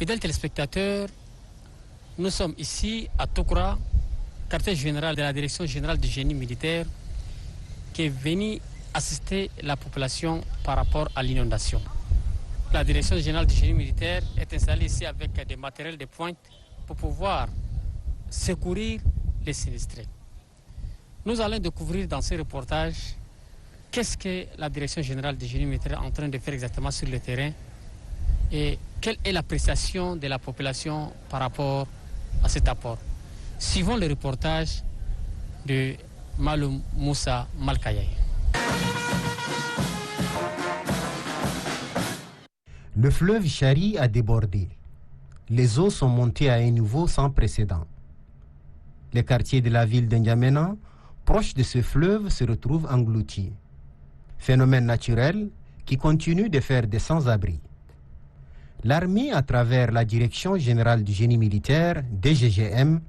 Fidèles téléspectateurs, nous sommes ici à Toukoura, quartier général de la Direction générale du génie militaire, qui est venu assister la population par rapport à l'inondation. La Direction générale du génie militaire est installée ici avec des matériels de pointe pour pouvoir secourir les sinistrés. Nous allons découvrir dans ce reportage qu'est-ce que la Direction générale du génie militaire est en train de faire exactement sur le terrain et quelle est l'appréciation de la population par rapport à cet apport. Suivons le reportage de Maloum Moussa Malkayaï. Le fleuve Chari a débordé. Les eaux sont montées à un niveau sans précédent. Les quartiers de la ville d'Ndiamena, proches de ce fleuve, se retrouvent engloutis. Phénomène naturel qui continue de faire des sans-abri. L'armée, à travers la Direction générale du génie militaire, DGGM,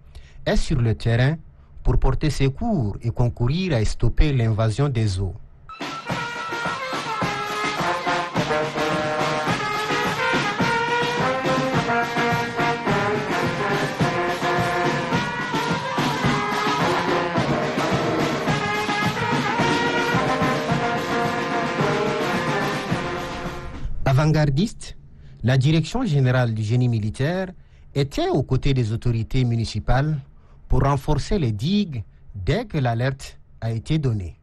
est sur le terrain pour porter secours et concourir à stopper l'invasion des eaux. Avant-gardiste, la Direction générale du génie militaire était aux côtés des autorités municipales pour renforcer les digues dès que l'alerte a été donnée.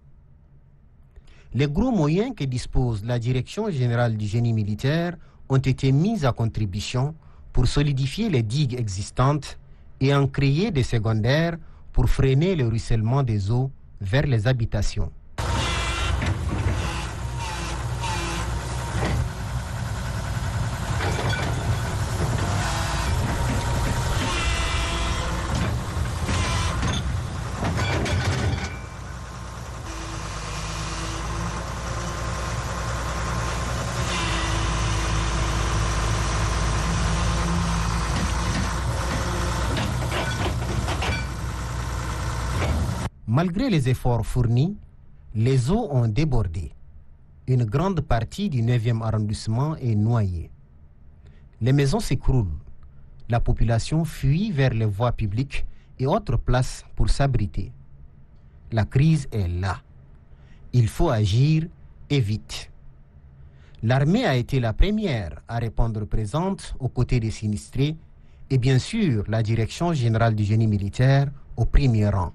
Les gros moyens que dispose la Direction générale du génie militaire ont été mis à contribution pour solidifier les digues existantes et en créer des secondaires pour freiner le ruissellement des eaux vers les habitations. Malgré les efforts fournis, les eaux ont débordé. Une grande partie du 9e arrondissement est noyée. Les maisons s'écroulent. La population fuit vers les voies publiques et autres places pour s'abriter. La crise est là. Il faut agir et vite. L'armée a été la première à répondre présente aux côtés des sinistrés et bien sûr la Direction générale du génie militaire au premier rang.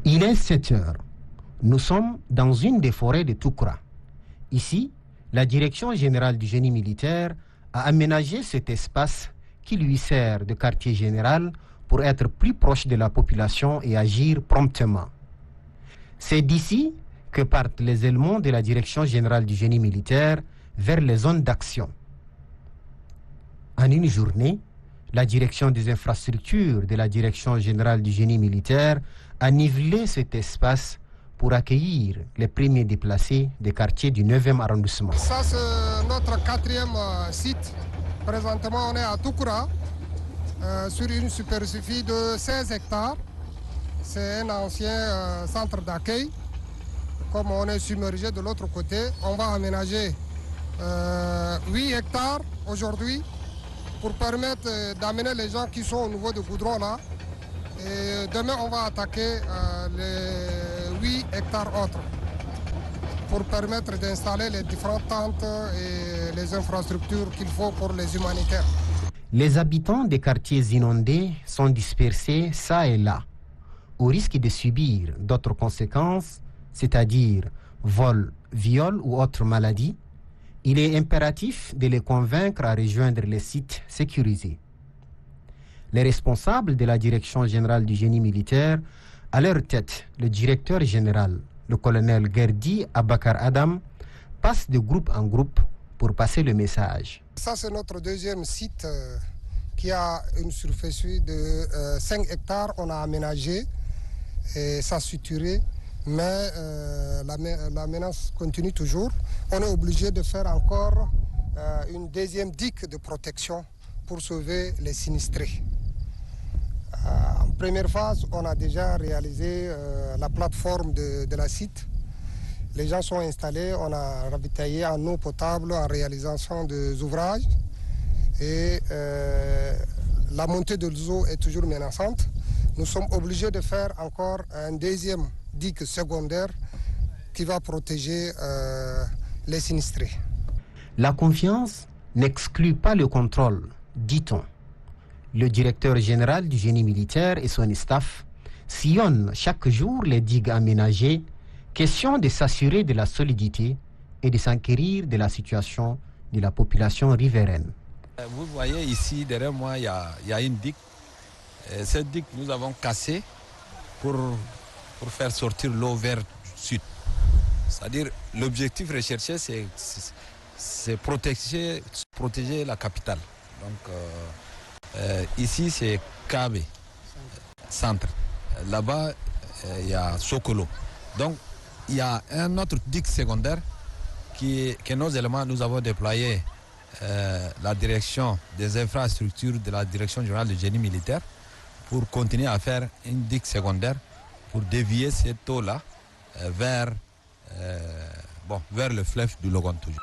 Il est 7 heures. Nous sommes dans une des forêts de Toukoura. Ici, la Direction générale du génie militaire a aménagé cet espace qui lui sert de quartier général pour être plus proche de la population et agir promptement. C'est d'ici que partent les éléments de la Direction générale du génie militaire vers les zones d'action. En une journée, la direction des infrastructures de la Direction générale du génie militaire a nivelé cet espace pour accueillir les premiers déplacés des quartiers du 9e arrondissement. Ça, c'est notre 4e site. Présentement, on est à Toukoura, sur une superficie de 16 hectares. C'est un ancien centre d'accueil. Comme on est submergé de l'autre côté, on va aménager 8 hectares aujourd'hui pour permettre d'amener les gens qui sont au niveau de Goudron là. Et demain, on va attaquer les 8 hectares autres pour permettre d'installer les différentes tentes et les infrastructures qu'il faut pour les humanitaires. Les habitants des quartiers inondés sont dispersés çà et là, au risque de subir d'autres conséquences, c'est-à-dire vol, viol ou autres maladies. Il est impératif de les convaincre à rejoindre les sites sécurisés. Les responsables de la Direction générale du génie militaire, à leur tête le directeur général, le colonel Gerdi Abakar Adam, passent de groupe en groupe pour passer le message. Ça, c'est notre deuxième site qui a une superficie de 5 hectares. On a aménagé et ça structuré, mais la menace continue toujours. On est obligé de faire encore une deuxième digue de protection pour sauver les sinistrés. En première phase, on a déjà réalisé la plateforme de la site. Les gens sont installés, on a ravitaillé en eau potable en réalisation des ouvrages. Et la montée de l'eau est toujours menaçante. Nous sommes obligés de faire encore un deuxième digue secondaire qui va protéger les sinistrés. La confiance n'exclut pas le contrôle, dit-on. Le directeur général du génie militaire et son staff sillonnent chaque jour les digues aménagées, question de s'assurer de la solidité et de s'enquérir de la situation de la population riveraine. Vous voyez ici derrière moi, il y a une digue. Cette digue, nous avons cassé pour faire sortir l'eau vers le sud. C'est-à-dire, l'objectif recherché, c'est protéger la capitale. Donc, ici, c'est Kabe, centre. Là-bas, il y a Sokolo. Donc, il y a un autre digue secondaire que nos éléments, nous avons déployé la direction des infrastructures de la direction générale du génie militaire pour continuer à faire une digue secondaire pour dévier cette eau-là vers le fleuve du Logon toujours.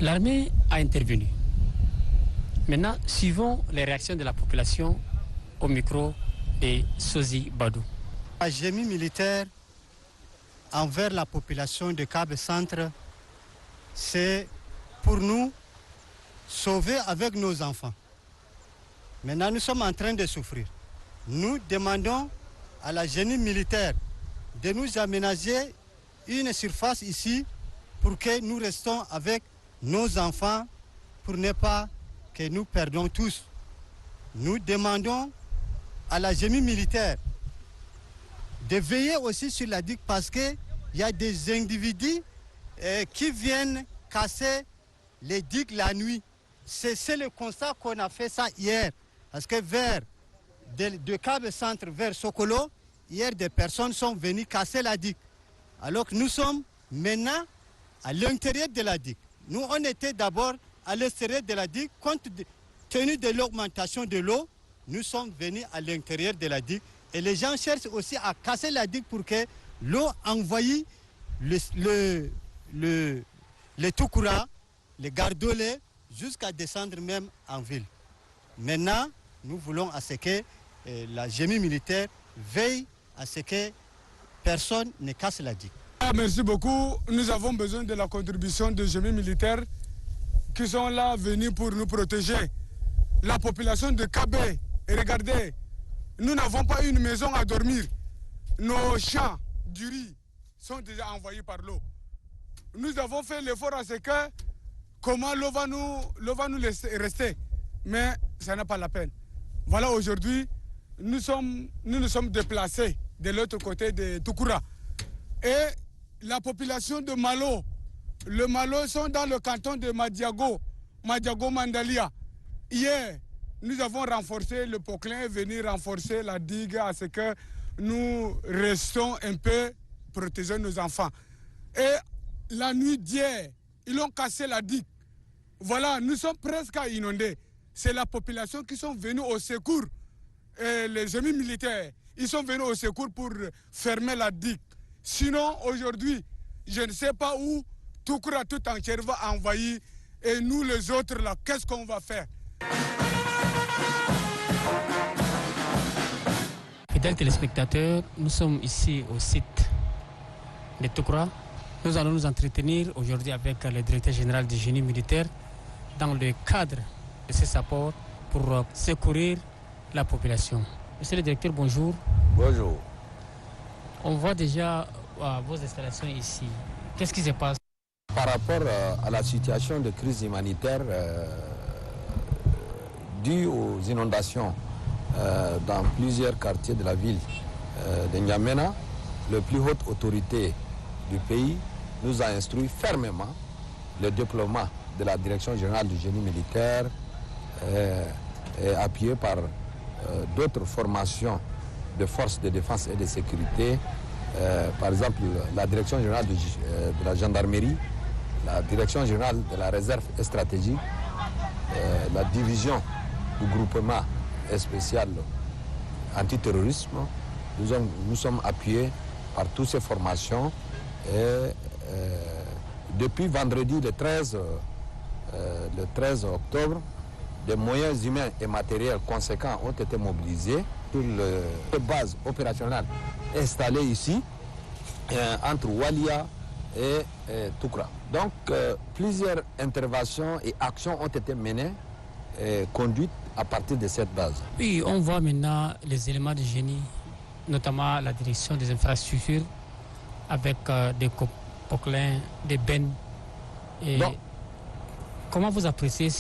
L'armée a intervenu. Maintenant, suivons les réactions de la population au micro de Sozi Badou. Le génie militaire envers la population de Kabe Centre, c'est pour nous sauver avec nos enfants. Maintenant, nous sommes en train de souffrir. Nous demandons à la génie militaire de nous aménager une surface ici pour que nous restons avec nos enfants, pour ne pas que nous perdons tous. Nous demandons à la génie militaire de veiller aussi sur la digue parce qu'il y a des individus qui viennent casser les digues la nuit. C'est le constat qu'on a fait ça hier. Parce que de Kabe Centre vers Sokolo, hier des personnes sont venues casser la digue. Alors que nous sommes maintenant à l'intérieur de la digue. Nous, on était d'abord à l'extérieur de la digue. Compte tenu de l'augmentation de l'eau, nous sommes venus à l'intérieur de la digue. Et les gens cherchent aussi à casser la digue pour que l'eau envahisse le Toukoura, les Gardolets, jusqu'à descendre même en ville. Maintenant, nous voulons à ce que la génie militaire veille à ce que personne ne casse la digue. Merci beaucoup. Nous avons besoin de la contribution des génies militaires qui sont là venus pour nous protéger. La population de Kabé, et regardez, nous n'avons pas une maison à dormir. Nos champs du riz sont déjà envahis par l'eau. Nous avons fait l'effort à ce que comment l'eau va nous laisser rester. Mais ça n'a pas la peine. Voilà, aujourd'hui, nous nous sommes déplacés de l'autre côté de Toukoura. Et la population de Malo, le Malo sont dans le canton de Madiago Mandalia. Hier, nous avons renforcé, le Poclin est venu renforcer la digue à ce que nous restons un peu protéger nos enfants. Et la nuit d'hier, ils ont cassé la digue. Voilà, nous sommes presque à inonder. C'est la population qui sont venus au secours. Et les génies militaires, ils sont venus au secours pour fermer la digue. Sinon, aujourd'hui, je ne sais pas où Toukoura tout entier va envahir. Et nous, les autres, là, qu'est-ce qu'on va faire? Fidèles téléspectateurs, nous sommes ici au site de Toukoura. Nous allons nous entretenir aujourd'hui avec le directeur général du génie militaire dans le cadre de ses apports pour secourir la population. Monsieur le directeur, bonjour. Bonjour. On voit déjà vos installations ici. Qu'est-ce qui se passe? Par rapport à la situation de crise humanitaire due aux inondations dans plusieurs quartiers de la ville de N'Djamena, la plus haute autorité du pays nous a instruit fermement le déploiement de la Direction générale du génie militaire appuyée par d'autres formations de forces de défense et de sécurité, par exemple la Direction générale de la gendarmerie, la Direction générale de la réserve stratégique, la division du groupement spécial antiterrorisme. Nous sommes appuyés par toutes ces formations et depuis vendredi le 13 octobre, des moyens humains et matériels conséquents ont été mobilisés sur les bases opérationnelles installées ici entre Walia et Toukra. Donc plusieurs interventions et actions ont été menées et conduites à partir de cette base. Oui, on voit maintenant les éléments de génie, notamment la direction des infrastructures, avec des poquelins, des bennes. Et comment vous appréciez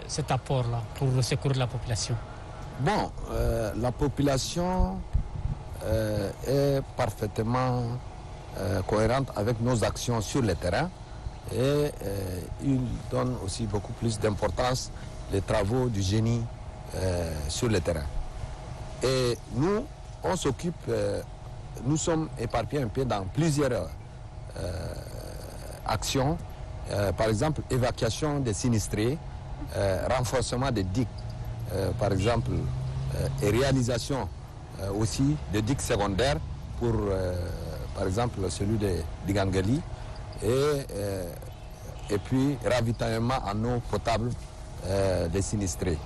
cet apport-là pour secourir la population? Bon, la population est parfaitement cohérente avec nos actions sur le terrain et il donne aussi beaucoup plus d'importance les travaux du génie sur le terrain. Et nous, on s'occupe, nous sommes éparpillés un peu dans plusieurs actions, par exemple évacuation des sinistrés, renforcement des digues, par exemple, et réalisation aussi de digues secondaires pour, par exemple, celui de Digangali, et puis ravitaillement en eau potable des sinistrés.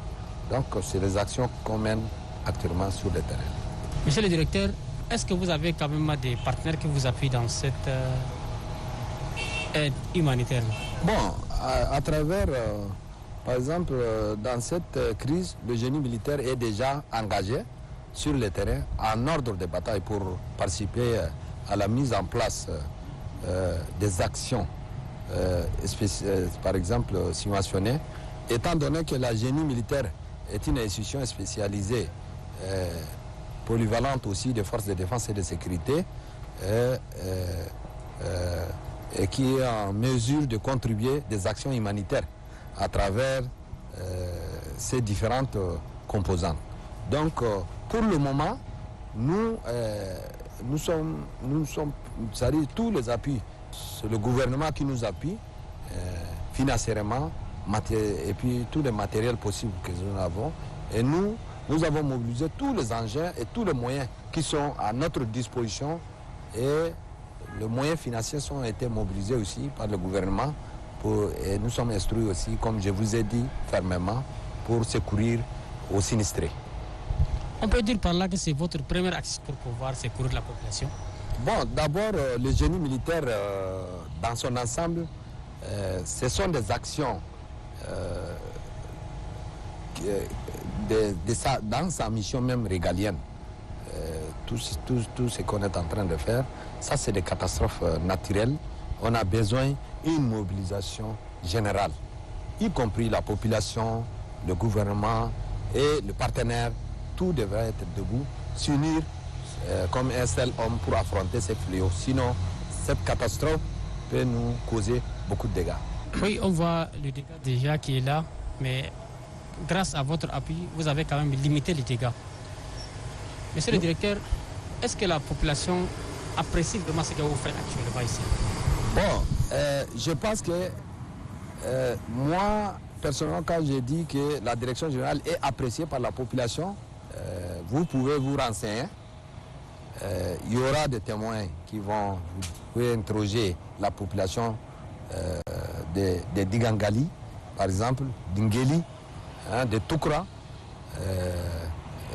Donc, c'est les actions qu'on mène actuellement sur le terrain. Monsieur le directeur, est-ce que vous avez quand même des partenaires qui vous appuient dans cette aide humanitaire? Bon, à travers, par exemple, dans cette crise, le génie militaire est déjà engagé sur le terrain en ordre de bataille pour participer à la mise en place des actions, par exemple, subventionnées, étant donné que la génie militaire est une institution spécialisée, polyvalente aussi des forces de défense et de sécurité, et qui est en mesure de contribuer des actions humanitaires à travers ces différentes composantes. Donc, pour le moment, nous sommes, c'est-à-dire tous les appuis, c'est le gouvernement qui nous appuie financièrement, et puis tous les matériels possibles que nous avons. Et nous avons mobilisé tous les engins et tous les moyens qui sont à notre disposition. Et les moyens financiers ont été mobilisés aussi par le gouvernement. Et nous sommes instruits aussi, comme je vous ai dit fermement, pour secourir aux sinistrés. On peut dire par là que c'est votre premier axe pour pouvoir secourir la population? Bon, d'abord, le génie militaire dans son ensemble, ce sont des actions dans sa mission même régalienne. Tout ce qu'on est en train de faire, ça c'est des catastrophes naturelles. On a besoin d'une mobilisation générale, y compris la population, le gouvernement et le partenaire. Tout devrait être debout, s'unir comme un seul homme pour affronter ces fléaux. Sinon, cette catastrophe peut nous causer beaucoup de dégâts. Oui, on voit le dégât déjà qui est là, mais grâce à votre appui, vous avez quand même limité les dégâts. Monsieur le directeur, est-ce que la population apprécie vraiment ce que vous faites actuellement ici? Bon, je pense que moi, personnellement, quand j'ai dit que la direction générale est appréciée par la population, vous pouvez vous renseigner. Il y aura des témoins qui vont interroger la population de Digangali, par exemple, d'Ingeli, de Toukra,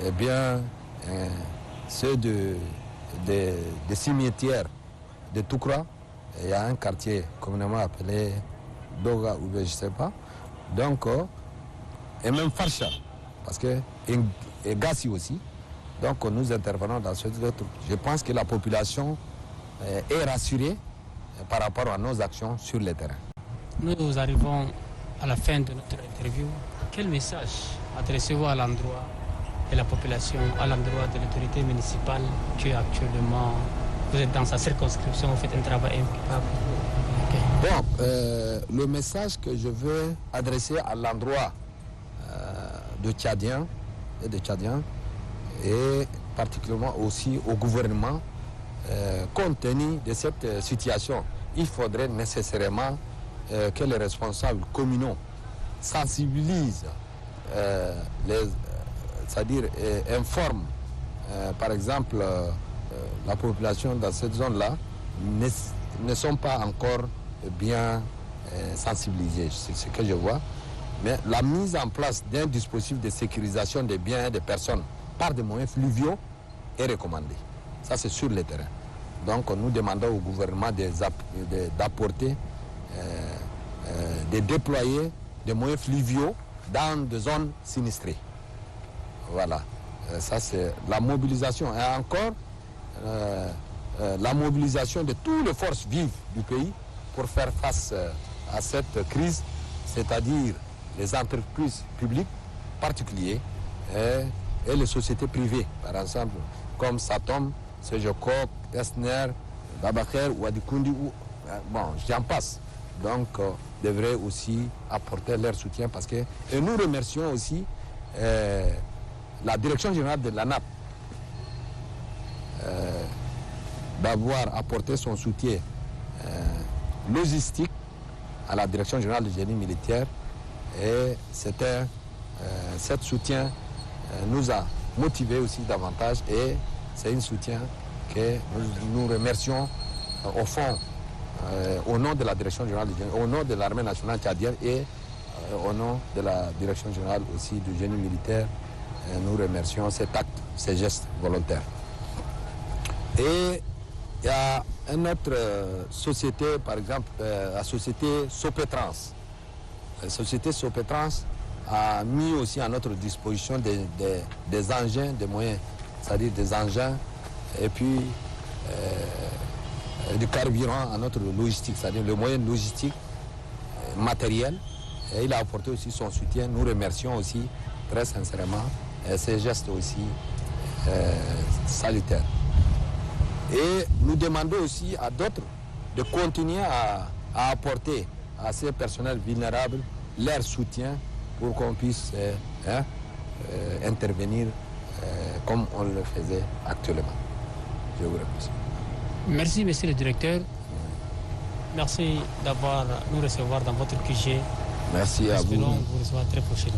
et bien ceux des cimetières de Toukra. Il y a un quartier communément appelé Doga ou je ne sais pas. Donc, et même Farsha, parce que et Gassi aussi. Donc nous intervenons dans ce truc. Je pense que la population est rassurée par rapport à nos actions sur le terrain. Nous arrivons à la fin de notre interview. Quel message adressez-vous à l'endroit de la population, à l'endroit de l'autorité municipale qui actuellement, vous êtes dans sa circonscription, vous faites un travail impeccable? Bon, le message que je veux adresser à l'endroit de Tchadiens et particulièrement aussi au gouvernement, compte tenu de cette situation, il faudrait nécessairement que les responsables communaux sensibilisent, c'est-à-dire informent, par exemple, la population dans cette zone-là ne sont pas encore bien sensibilisés, c'est ce que je vois. Mais la mise en place d'un dispositif de sécurisation des biens et des personnes par des moyens fluviaux est recommandée. Ça, c'est sur le terrain. Donc, nous demandons au gouvernement d'apporter, de déployer des moyens fluviaux dans des zones sinistrées. Voilà. Ça, c'est la mobilisation. Et encore, la mobilisation de toutes les forces vives du pays pour faire face à cette crise, c'est-à-dire les entreprises publiques particulières et les sociétés privées, par exemple, comme Satom, Sejokop, Esner, Babaker ou Adikundi, bon, j'en passe. Donc, devraient aussi apporter leur soutien parce que... Et nous remercions aussi la direction générale de l'ANAP d'avoir apporté son soutien logistique à la direction générale du génie militaire. Et cet soutien nous a motivés aussi davantage et c'est un soutien que nous remercions au fond au nom de la direction générale du génie, au nom de l'armée nationale tchadienne et au nom de la direction générale aussi du génie militaire. Nous remercions cet acte, ces gestes volontaires. Et il y a une autre société, par exemple, la société Sopetrans. La société Sopetrans a mis aussi à notre disposition des engins, des moyens, c'est-à-dire des engins, et puis du carburant à notre logistique, c'est-à-dire le moyen logistique, matériel. Et il a apporté aussi son soutien. Nous remercions aussi très sincèrement ces gestes aussi salutaires. Et nous demandons aussi à d'autres de continuer à apporter à ces personnels vulnérables leur soutien pour qu'on puisse intervenir comme on le faisait actuellement. Je vous remercie. Merci, monsieur le directeur. Merci d'avoir nous recevoir dans votre QG. Merci à vous. Espérons vous recevoir très prochainement.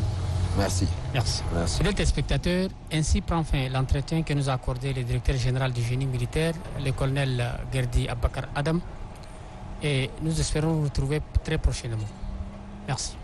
Merci. Merci. Merci. Fidèles téléspectateurs, ainsi prend fin l'entretien que nous a accordé le directeur général du génie militaire, le colonel Gerdi Abakar Adam. Et nous espérons vous retrouver très prochainement. Merci.